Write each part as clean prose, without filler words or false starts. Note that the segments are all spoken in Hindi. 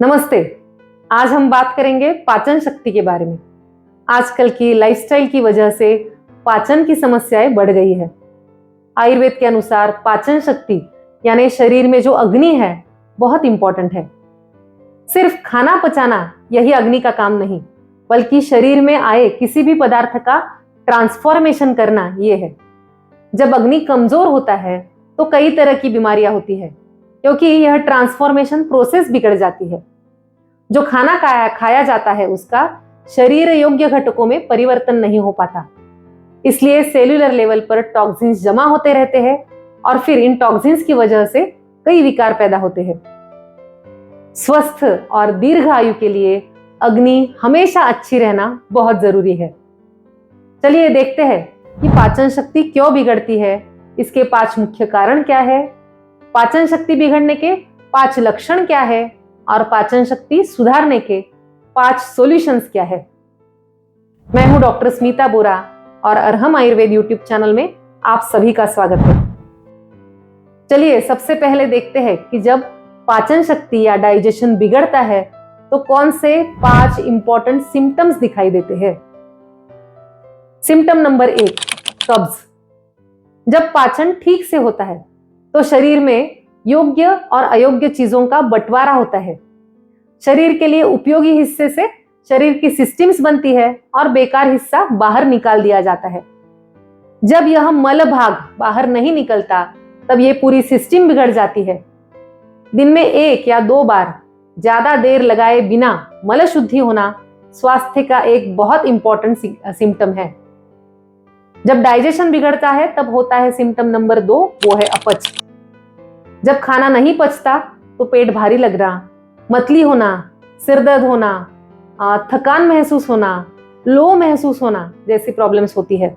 नमस्ते। आज हम बात करेंगे पाचन शक्ति के बारे में। आजकल की लाइफस्टाइल की वजह से पाचन की समस्याएं बढ़ गई है। आयुर्वेद के अनुसार पाचन शक्ति यानी शरीर में जो अग्नि है बहुत इंपॉर्टेंट है। सिर्फ खाना पचाना यही अग्नि का काम नहीं, बल्कि शरीर में आए किसी भी पदार्थ का ट्रांसफॉर्मेशन करना ये है। जब अग्नि कमजोर होता है तो कई तरह की बीमारियां होती है, क्योंकि यह ट्रांसफॉर्मेशन प्रोसेस बिगड़ जाती है। जो खाना खाया जाता है उसका शरीर योग्य घटकों में परिवर्तन नहीं हो पाता, इसलिए सेल्यूलर लेवल पर टॉक्सिन्स जमा होते रहते हैं और फिर इन टॉक्सिन्स की वजह से कई विकार पैदा होते हैं। स्वस्थ और दीर्घ आयु के लिए अग्नि हमेशा अच्छी रहना बहुत जरूरी है। चलिए देखते हैं कि पाचन शक्ति क्यों बिगड़ती है, इसके 5 मुख्य कारण क्या है, पाचन शक्ति बिगड़ने के 5 लक्षण क्या है और पाचन शक्ति सुधारने के 5 सॉल्यूशंस क्या है। मैं हूं डॉक्टर स्मिता बोरा और अरहम आयुर्वेद यूट्यूब चैनल में आप सभी का स्वागत है। चलिए सबसे पहले देखते हैं कि जब पाचन शक्ति या डाइजेशन बिगड़ता है तो कौन से 5 इंपॉर्टेंट सिम्टम्स दिखाई देते हैं। सिम्टम नंबर 1, कब्ज। जब पाचन ठीक से होता है तो शरीर में योग्य और अयोग्य चीजों का बंटवारा होता है। शरीर के लिए उपयोगी हिस्से से शरीर की सिस्टम्स बनती है और बेकार हिस्सा बाहर निकाल दिया जाता है। जब यह मल भाग बाहर नहीं निकलता तब ये पूरी सिस्टम बिगड़ जाती है। दिन में 1 या 2 बार ज्यादा देर लगाए बिना मल शुद्धि होना स्वास्थ्य का एक बहुत इंपॉर्टेंट सिम्टम है। जब डाइजेशन बिगड़ता है तब होता है सिम्टम नंबर 2, वो है अपच। जब खाना नहीं पचता तो पेट भारी लगना, मतली होना, सिर दर्द होना, थकान महसूस होना, लो महसूस होना जैसी प्रॉब्लम्स होती है।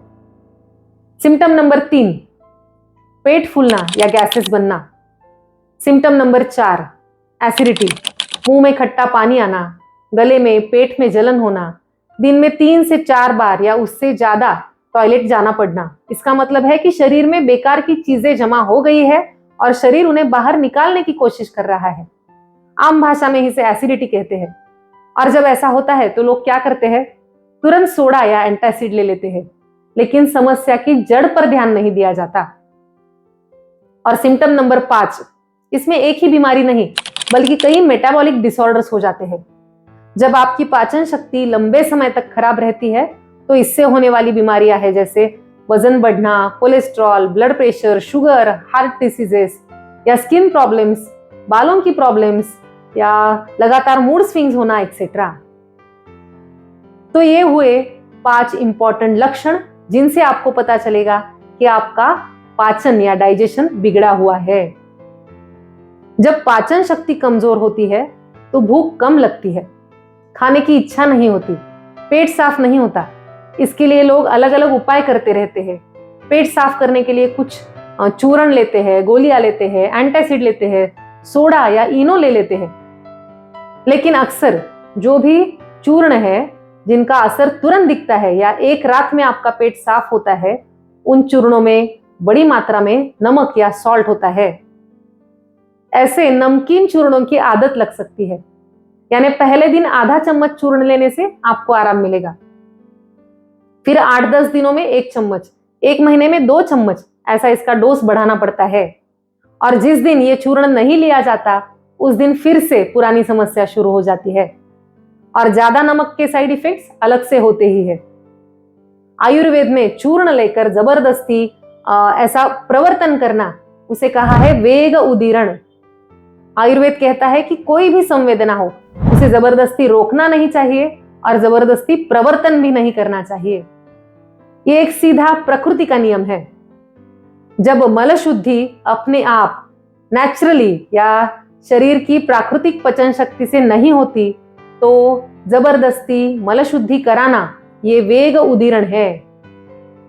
सिम्टम नंबर 3, पेट फूलना या गैसेस बनना। सिम्टम नंबर 4, एसिडिटी, मुंह में खट्टा पानी आना, गले में पेट में जलन होना, दिन में 3 से 4 बार या उससे ज्यादा टॉयलेट जाना पड़ना। इसका मतलब है कि शरीर में बेकार की चीजें जमा हो गई है और शरीर उन्हें बाहर निकालने की कोशिश कर रहा है। आम भाषा में इसे एसिडिटी कहते हैं। और जब ऐसा होता है तो लोग क्या करते हैं, तुरंत सोडा या एंटासिड ले लेते हैं, लेकिन समस्या की जड़ पर ध्यान नहीं दिया जाता। और सिम्टम नंबर 5, इसमें एक ही बीमारी नहीं बल्कि कई मेटाबॉलिक डिसऑर्डर्स हो जाते हैं। जब आपकी पाचन शक्ति लंबे समय तक खराब रहती है तो इससे होने वाली बीमारियां हैं जैसे वजन बढ़ना, cholesterol, blood pressure, sugar, heart diseases या स्किन प्रॉब्लम्स, बालों की प्रॉब्लम्स या लगातार मूड स्विंग्स होना एक्सेट्रा। तो ये हुए 5 इंपॉर्टेंट लक्षण जिनसे आपको पता चलेगा कि आपका पाचन या डाइजेशन बिगड़ा हुआ है। जब पाचन शक्ति कमजोर होती है तो भूख कम लगती है, खाने की इच्छा नहीं होती, पेट साफ नहीं होता। इसके लिए लोग अलग अलग उपाय करते रहते हैं। पेट साफ करने के लिए कुछ चूर्ण लेते हैं, गोलियां लेते हैं, एंटासिड लेते हैं, सोडा या इनो ले लेते हैं। लेकिन अक्सर जो भी चूर्ण है जिनका असर तुरंत दिखता है या एक रात में आपका पेट साफ होता है, उन चूर्णों में बड़ी मात्रा में नमक या सॉल्ट होता है। ऐसे नमकीन चूर्णों की आदत लग सकती है, यानी पहले दिन आधा चम्मच चूर्ण लेने से आपको आराम मिलेगा, फिर 8-10 दिनों में 1 चम्मच, 1 महीने में 2 चम्मच, ऐसा इसका डोज बढ़ाना पड़ता है। और जिस दिन ये चूर्ण नहीं लिया जाता उस दिन फिर से पुरानी समस्या शुरू हो जाती है। और ज्यादा नमक के साइड इफेक्ट्स अलग से होते ही है। आयुर्वेद में चूर्ण लेकर जबरदस्ती ऐसा प्रवर्तन करना, उसे कहा है वेग उदीरण। आयुर्वेद कहता है कि कोई भी संवेदना हो उसे जबरदस्ती रोकना नहीं चाहिए और जबरदस्ती प्रवर्तन भी नहीं करना चाहिए। ये एक सीधा प्रकृति का नियम है। जब मल शुद्धि अपने आप नेचुरली या शरीर की प्राकृतिक पचन शक्ति से नहीं होती तो जबरदस्ती मल शुद्धि कराना ये वेग उदीरण है।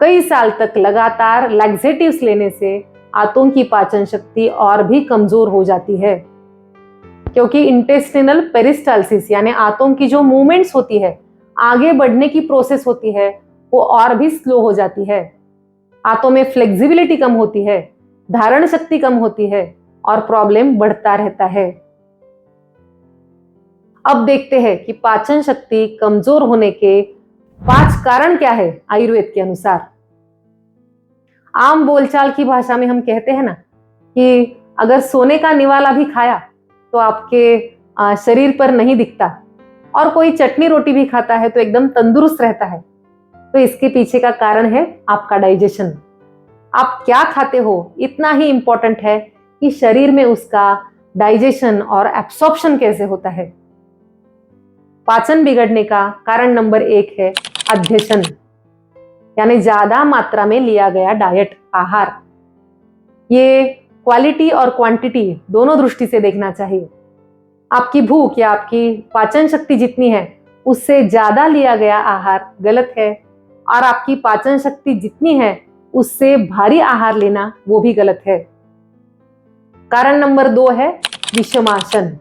कई साल तक लगातार लैक्सेटिव्स लेने से आंतों की पाचन शक्ति और भी कमजोर हो जाती है, क्योंकि इंटेस्टिनल पेरिस्टाल्सिस यानी आंतों की जो मूवमेंट्स होती है, आगे बढ़ने की प्रोसेस होती है, वो और भी स्लो हो जाती है। आंतों में फ्लेक्सिबिलिटी कम होती है, धारण शक्ति कम होती है और प्रॉब्लम बढ़ता रहता है। अब देखते हैं कि पाचन शक्ति कमजोर होने के 5 कारण क्या है आयुर्वेद के अनुसार। आम बोलचाल की भाषा में हम कहते हैं ना कि अगर सोने का निवाला भी खाया तो आपके शरीर पर नहीं दिखता, और कोई चटनी रोटी भी खाता है तो एकदम तंदुरुस्त रहता है। तो इसके पीछे का कारण है आपका डाइजेशन। आप क्या खाते हो इतना ही इंपॉर्टेंट है कि शरीर में उसका डाइजेशन और एब्सॉर्प्शन कैसे होता है। पाचन बिगड़ने का कारण नंबर 1 है अध्यशन, यानी ज्यादा मात्रा में लिया गया डाइट आहार। ये क्वालिटी और क्वांटिटी दोनों दृष्टि से देखना चाहिए। आपकी भूख या आपकी पाचन शक्ति जितनी है उससे ज्यादा लिया गया आहार गलत है, और आपकी पाचन शक्ति जितनी है उससे भारी आहार लेना वो भी गलत है। कारण नंबर 2 है विषमासन,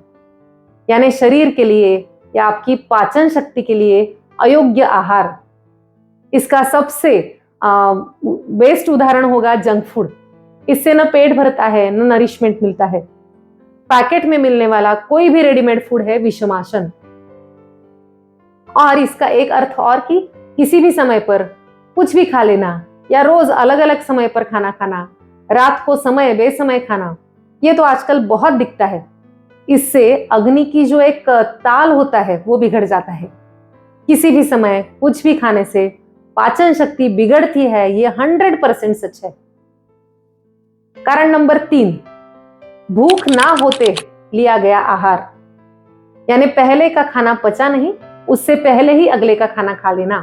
यानी शरीर के लिए या आपकी पाचन शक्ति के लिए अयोग्य आहार। इसका सबसे बेस्ट उदाहरण होगा जंक फूड। इससे न पेट भरता है न नरिशमेंट मिलता है। पैकेट में मिलने वाला कोई भी रेडीमेड फूड है विषमासन। और इसका एक अर्थ और कि किसी भी समय पर कुछ भी खा लेना, या रोज अलग अलग समय पर खाना खाना, रात को समय बेसमय खाना, ये तो आजकल बहुत दिखता है। इससे अग्नि की जो एक ताल होता है वो बिगड़ जाता है। किसी भी समय कुछ भी खाने से पाचन शक्ति बिगड़ती है, ये 100% सच है। कारण नंबर 3, भूख ना होते लिया गया आहार, यानी पहले का खाना पचा नहीं उससे पहले ही अगले का खाना खा लेना,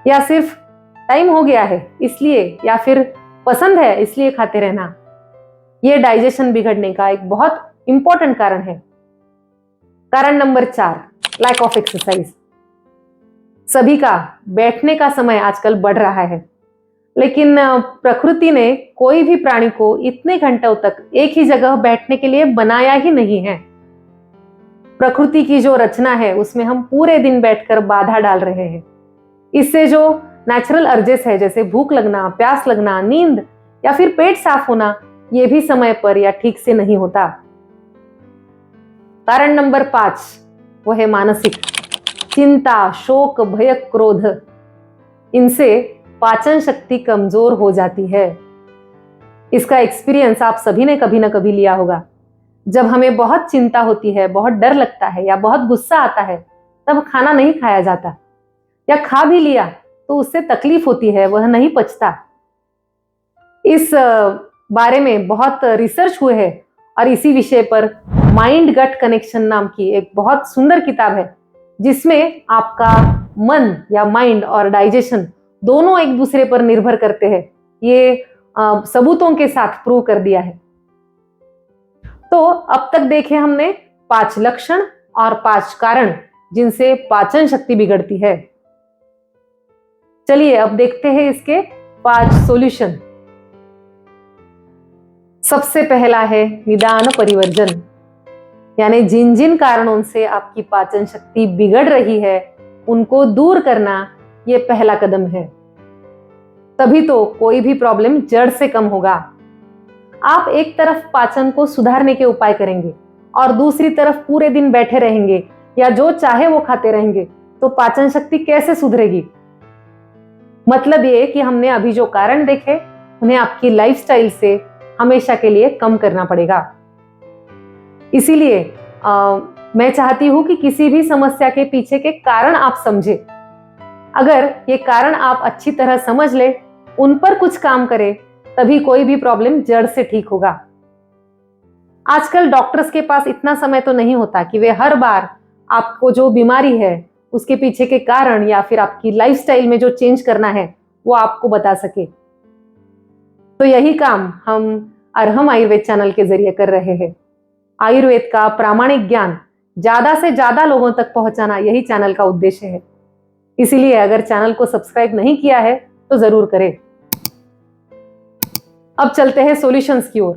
या सिर्फ टाइम हो गया है इसलिए, या फिर पसंद है इसलिए खाते रहना। यह डाइजेशन बिगड़ने का एक बहुत इंपॉर्टेंट कारण है। कारण नंबर 4, लैक ऑफ एक्सरसाइज। सभी का बैठने का समय आजकल बढ़ रहा है, लेकिन प्रकृति ने कोई भी प्राणी को इतने घंटों तक एक ही जगह बैठने के लिए बनाया ही नहीं है। प्रकृति की जो रचना है उसमें हम पूरे दिन बैठकर बाधा डाल रहे हैं। इससे जो नेचुरल अर्जेस है, जैसे भूख लगना, प्यास लगना, नींद या फिर पेट साफ होना, ये भी समय पर या ठीक से नहीं होता। कारण नंबर 5 वो है मानसिक। चिंता, शोक, भय, क्रोध, इनसे पाचन शक्ति कमजोर हो जाती है। इसका एक्सपीरियंस आप सभी ने कभी ना कभी लिया होगा। जब हमें बहुत चिंता होती है, बहुत डर लगता है या बहुत गुस्सा आता है, तब खाना नहीं खाया जाता, या खा भी लिया तो उससे तकलीफ होती है, वह नहीं पचता। इस बारे में बहुत रिसर्च हुए हैं, और इसी विषय पर माइंड गट कनेक्शन नाम की एक बहुत सुंदर किताब है, जिसमें आपका मन या माइंड और डाइजेशन दोनों एक दूसरे पर निर्भर करते हैं। ये सबूतों के साथ प्रूव कर दिया है। तो अब तक देखे हमने 5 लक्षण और 5 कारण जिनसे पाचन शक्ति बिगड़ती है। चलिए अब देखते हैं इसके 5 सॉल्यूशन। सबसे पहला है निदान परिवर्जन, यानी जिन जिन कारणों से आपकी पाचन शक्ति बिगड़ रही है उनको दूर करना, ये पहला कदम है। तभी तो कोई भी प्रॉब्लम जड़ से कम होगा। आप एक तरफ पाचन को सुधारने के उपाय करेंगे और दूसरी तरफ पूरे दिन बैठे रहेंगे या जो चाहे वो खाते रहेंगे, तो पाचन शक्ति कैसे सुधरेगी? मतलब ये कि हमने अभी जो कारण देखे उन्हें आपकी लाइफस्टाइल से हमेशा के लिए कम करना पड़ेगा। इसीलिए मैं चाहती हूं कि किसी भी समस्या के पीछे के कारण आप समझे। अगर ये कारण आप अच्छी तरह समझ ले, उन पर कुछ काम करें, तभी कोई भी प्रॉब्लम जड़ से ठीक होगा। आजकल डॉक्टर्स के पास इतना समय तो नहीं होता कि वे हर बार आपको जो बीमारी है उसके पीछे के कारण या फिर आपकी लाइफस्टाइल में जो चेंज करना है वो आपको बता सके। तो यही काम हम अरहम आयुर्वेद चैनल के जरिए कर रहे हैं। आयुर्वेद का प्रामाणिक ज्ञान ज्यादा से ज्यादा लोगों तक पहुंचाना यही चैनल का उद्देश्य है। इसीलिए अगर चैनल को सब्सक्राइब नहीं किया है तो जरूर करें। अब चलते हैं सॉल्यूशंस की ओर।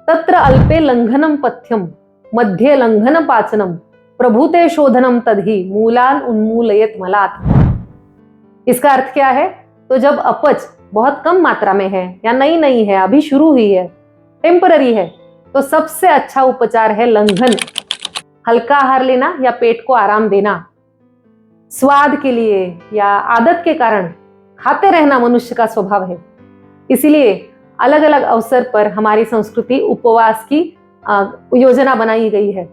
तत्र अल्पे लंघनम पथ्यम मध्ये लंघन पाचनम प्रभुते शोधनम तदहि मूलान उन्मूलयत मलात्। इसका अर्थ क्या है? तो जब अपच बहुत कम मात्रा में है या नई है, अभी शुरू हुई है, टेम्पररी है, तो सबसे अच्छा उपचार है लंघन। हल्का आहार लेना या पेट को आराम देना, स्वाद के लिए या आदत के कारण खाते रहना मनुष्य का स्वभाव है। इसीलिए अलग अलग अवसर पर हमारी संस्कृति उपवास की योजना बनाई गई है।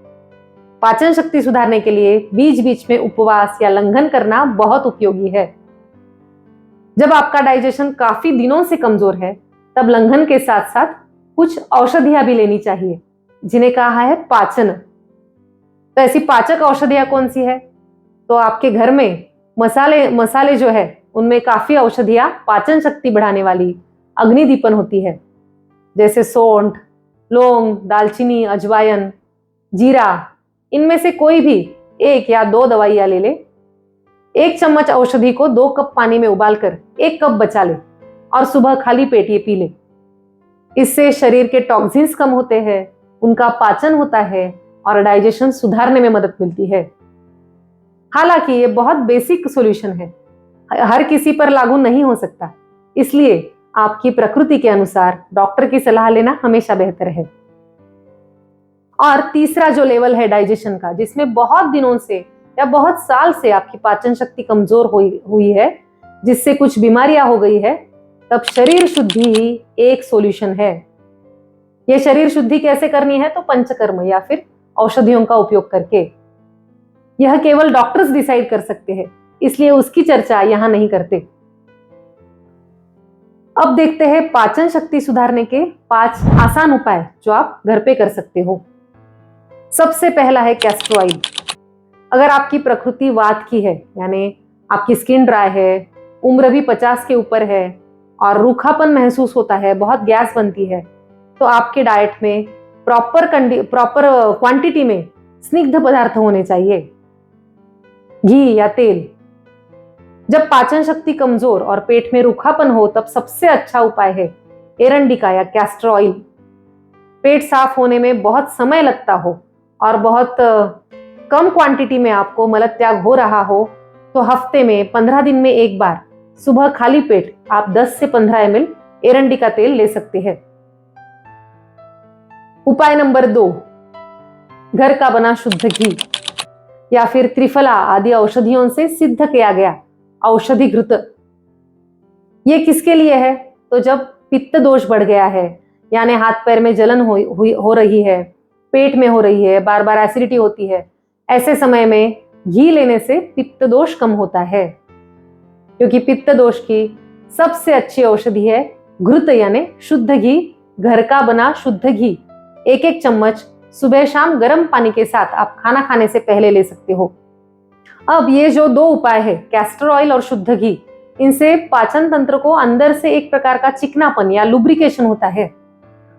पाचन शक्ति सुधारने के लिए बीच बीच में उपवास या लंघन करना बहुत उपयोगी है। जब आपका डाइजेशन काफी दिनों से कमजोर है, तब लंघन के साथ साथ कुछ औषधियां भी लेनी चाहिए, जिन्हें कहा है पाचन। तो ऐसी पाचक औषधियां कौन सी है? तो आपके घर में मसाले जो है, उनमें काफी औषधियां पाचन शक्ति बढ़ाने वाली अग्निदीपन होती है, जैसे सौंठ, लौंग, दालचीनी, अजवायन, जीरा। इनमें से कोई भी 1 या 2 दवाइयां ले ले। 1 चम्मच औषधि को 2 कप पानी में उबालकर 1 कप बचा ले और सुबह खाली पेट ये पी ले। इससे शरीर के टॉक्सिन्स कम होते हैं, उनका पाचन होता है और डाइजेशन सुधारने में मदद मिलती है। हालांकि ये बहुत बेसिक सॉल्यूशन है, हर किसी पर लागू नहीं हो सकता, इसलिए आपकी प्रकृति के अनुसार डॉक्टर की सलाह लेना हमेशा बेहतर है। और तीसरा जो लेवल है डाइजेशन का, जिसमें बहुत दिनों से या बहुत साल से आपकी पाचन शक्ति कमजोर हुई है, जिससे कुछ बीमारियां हो गई है, तब शरीर शुद्धि ही एक सॉल्यूशन है। यह शरीर शुद्धि कैसे करनी है? तो पंचकर्म या फिर औषधियों का उपयोग करके। यह केवल डॉक्टर्स डिसाइड कर सकते हैं, इसलिए उसकी चर्चा यहां नहीं करते। अब देखते हैं पाचन शक्ति सुधारने के 5 आसान उपाय जो आप घर पे कर सकते हो। सबसे पहला है कैस्टर ऑयल। अगर आपकी प्रकृति वात की है, यानी आपकी स्किन ड्राई है, उम्र भी 50 के ऊपर है और रूखापन महसूस होता है, बहुत गैस बनती है, तो आपके डाइट में प्रॉपर क्वांटिटी में स्निग्ध पदार्थ होने चाहिए, घी या तेल। जब पाचन शक्ति कमजोर और पेट में रूखापन हो, तब सबसे अच्छा उपाय है एरंडिका या कैस्टर ऑयल। पेट साफ होने में बहुत समय लगता हो और बहुत कम क्वांटिटी में आपको मलत्याग हो रहा हो, तो हफ्ते में 15 दिन में एक बार सुबह खाली पेट आप 10 से 15 ml एरंडिका तेल ले सकते हैं। उपाय नंबर 2, घर का बना शुद्ध घी या फिर त्रिफला आदि औषधियों से सिद्ध किया गया औषधि घृत। ये किसके लिए है? तो जब पित्त दोष बढ़ गया है, यानी हाथ पैर में जलन हो रही है, पेट में हो रही है, बार बार एसिडिटी होती है, ऐसे समय में घी लेने से पित्त दोष कम होता है, क्योंकि पित्त दोष की सबसे अच्छी औषधि है घृत यानी शुद्ध घी। घर का बना शुद्ध घी 1-1 चम्मच सुबह शाम गर्म पानी के साथ आप खाना खाने से पहले ले सकते हो। अब ये जो 2 उपाय है, कैस्टर ऑयल और शुद्ध घी, इनसे पाचन तंत्र को अंदर से एक प्रकार का चिकनापन या लुब्रिकेशन होता है।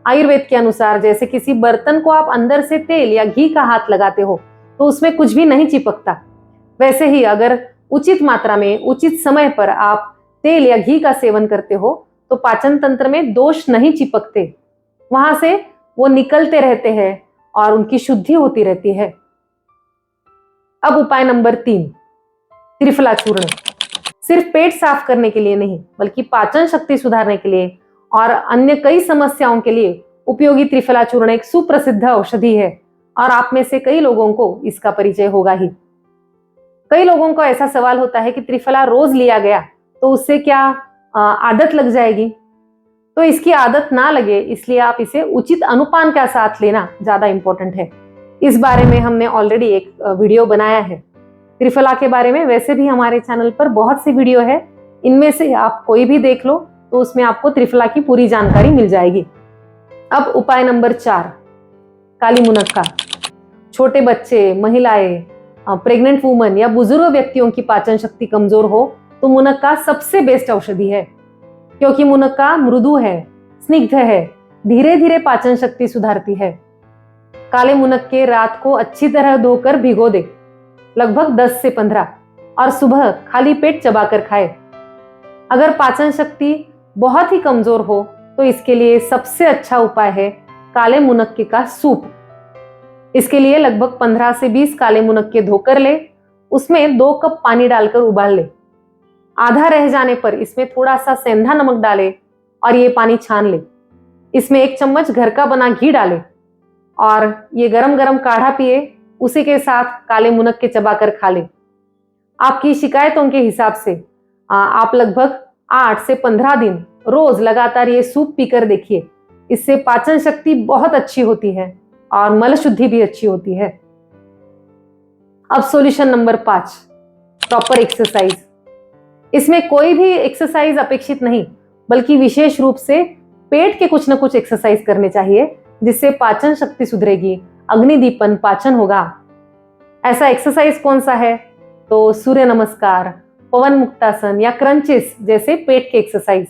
आयुर्वेद के अनुसार जैसे किसी बर्तन को आप अंदर से तेल या घी का हाथ लगाते हो तो उसमें कुछ भी नहीं चिपकता, वैसे ही अगर उचित मात्रा में उचित समय पर आप तेल या घी का सेवन करते हो तो पाचन तंत्र में दोष नहीं चिपकते, वहां से वो निकलते रहते हैं और उनकी शुद्धि होती रहती है। अब उपाय नंबर 3, त्रिफला चूर्ण। सिर्फ पेट साफ करने के लिए नहीं, बल्कि पाचन शक्ति सुधारने के लिए और अन्य कई समस्याओं के लिए उपयोगी त्रिफला चूर्ण एक सुप्रसिद्ध औषधि है और आप में से कई लोगों को इसका परिचय होगा ही। कई लोगों को ऐसा सवाल होता है कि त्रिफला रोज लिया गया तो उससे क्या आदत लग जाएगी? तो इसकी आदत ना लगे, इसलिए आप इसे उचित अनुपान के साथ लेना ज्यादा इंपॉर्टेंट है। इस बारे में हमने ऑलरेडी एक वीडियो बनाया है त्रिफला के बारे में। वैसे भी हमारे चैनल पर बहुत सी वीडियो है, इनमें से आप कोई भी देख लो तो उसमें आपको त्रिफला की पूरी जानकारी मिल जाएगी। अब उपाय नंबर 4, काली मुनक्का। छोटे बच्चे, महिलाएं, प्रेग्नेंट वुमन या बुजुर्ग व्यक्तियों की पाचन शक्ति कमजोर हो तो मुनक्का सबसे बेस्ट औषधि है, क्योंकि मुनक्का मृदु है, स्निग्ध है, धीरे धीरे पाचन शक्ति सुधारती है। काले मुनक्के रात को अच्छी तरह धोकर भिगो दे, लगभग 10 से 15, और सुबह खाली पेट चबाकर खाए। अगर पाचन शक्ति बहुत ही कमजोर हो तो इसके लिए सबसे अच्छा उपाय है काले मुनक्के का सूप। इसके लिए लगभग 15 से 20 काले मुनक्के धोकर ले, उसमें 2 कप पानी डालकर उबाल ले। आधा रह जाने पर इसमें थोड़ा सा सेंधा नमक डाले और ये पानी छान ले। इसमें 1 चम्मच घर का बना घी डाले और ये गरम गरम काढ़ा पिए उसी के साथ काले मुनक्के के चबाकर खा लें। आपकी शिकायतों के हिसाब से आप लगभग 8 से 15 दिन रोज लगातार ये सूप पीकर देखिए। इससे पाचन शक्ति बहुत अच्छी होती है और मल शुद्धि भी अच्छी होती है। अब सॉल्यूशन नंबर 5, प्रॉपर एक्सरसाइज। इसमें कोई भी एक्सरसाइज अपेक्षित नहीं, बल्कि विशेष रूप से पेट के कुछ न कुछ एक्सरसाइज करने चाहिए, जिससे पाचन शक्ति सुधरेगी, अग्निदीपन पाचन होगा। ऐसा एक्सरसाइज कौन सा है? तो सूर्य नमस्कार, पवन मुक्तासन या क्रंचेस जैसे पेट के एक्सरसाइज।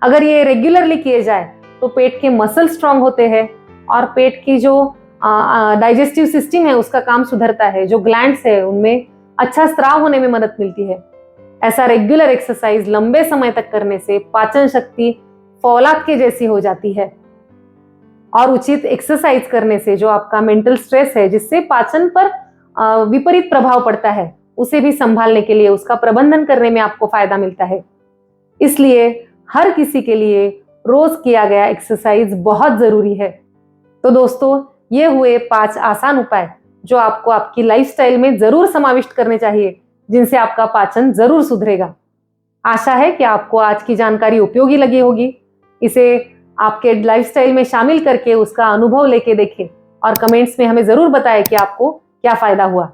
अगर ये रेगुलरली किए जाए तो पेट के मसल स्ट्रांग होते हैं और पेट की जो डाइजेस्टिव सिस्टम है उसका काम सुधरता है, जो ग्लैंड्स है उनमें अच्छा स्राव होने में मदद मिलती है। ऐसा रेगुलर एक्सरसाइज लंबे समय तक करने से पाचन शक्ति फौलाद के जैसी हो जाती है। और उचित एक्सरसाइज करने से जो आपका मेंटल स्ट्रेस है, जिससे पाचन पर विपरीत प्रभाव पड़ता है, उसे भी संभालने के लिए, उसका प्रबंधन करने में आपको फायदा मिलता है। इसलिए हर किसी के लिए रोज किया गया एक्सरसाइज बहुत जरूरी है। तो दोस्तों, ये हुए 5 आसान उपाय जो आपको आपकी लाइफस्टाइल में जरूर समाविष्ट करने चाहिए, जिनसे आपका पाचन जरूर सुधरेगा। आशा है कि आपको आज की जानकारी उपयोगी लगी होगी। इसे आपके लाइफस्टाइल में शामिल करके उसका अनुभव लेके देखें और कमेंट्स में हमें जरूर बताएं कि आपको क्या फायदा हुआ।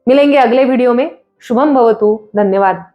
मिलेंगे अगले वीडियो में। शुभम भवतु। धन्यवाद।